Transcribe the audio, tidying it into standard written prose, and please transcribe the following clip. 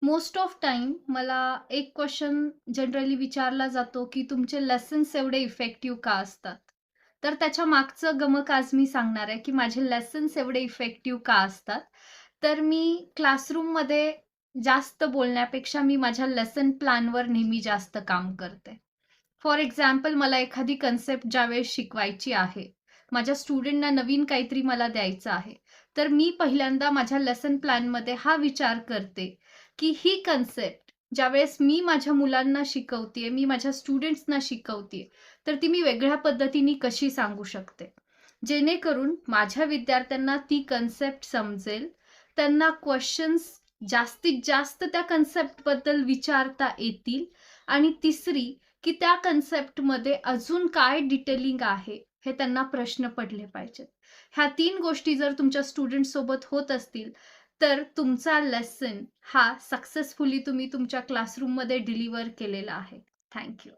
Most of time मला एक question generally विचारला जातो, की तुमचे लेसन्स एवढे इफेक्टिव्ह का असतात? तर त्याच्या मागचं गमक आज मी सांगणार आहे, की माझे लेसन्स एवढे इफेक्टिव्ह का असतात? तर मी क्लासरूममध्ये जास्त बोलण्यापेक्षा मी माझ्या लेसन प्लॅनवर नेहमी जास्त काम करते. फॉर एक्झाम्पल मला एखादी कन्सेप्ट ज्यावेळेस शिकवायची आहे, माझ्या स्टुडंटना नवीन काहीतरी मला द्यायचं आहे, तर मी पहिल्यांदा माझ्या लेसन प्लॅनमध्ये हा विचार करते, की ही कन्सेप्ट ज्यावेळेस मी माझ्या मुलांना शिकवतेय, मी माझ्या स्टुडंट्सना शिकवतेय, तर ती मी वेगळ्या पद्धतीने कशी सांगू शकते. जेणेकरून माझ्या विद्यार्थ्यांना ती कन्सेप्ट समजेल, त्यांना क्वेशन्स जास्तीत जास्त त्या कन्सेप्टबद्दल विचारता येतील आणि तिसरी की त्या कन्सेप्टमध्ये अजून काय डिटेलिंग आहे, हे त्यांना प्रश्न पडले पाहिजेत. ह्या 3 गोष्टी जर तुमच्या स्टुडंट्ससोबत होत असतील, तर तुमचा लेसन हा सक्सेसफुली तुम्ही तुमच्या क्लासरूममध्ये डिलिव्हर केलेला आहे. Thank you.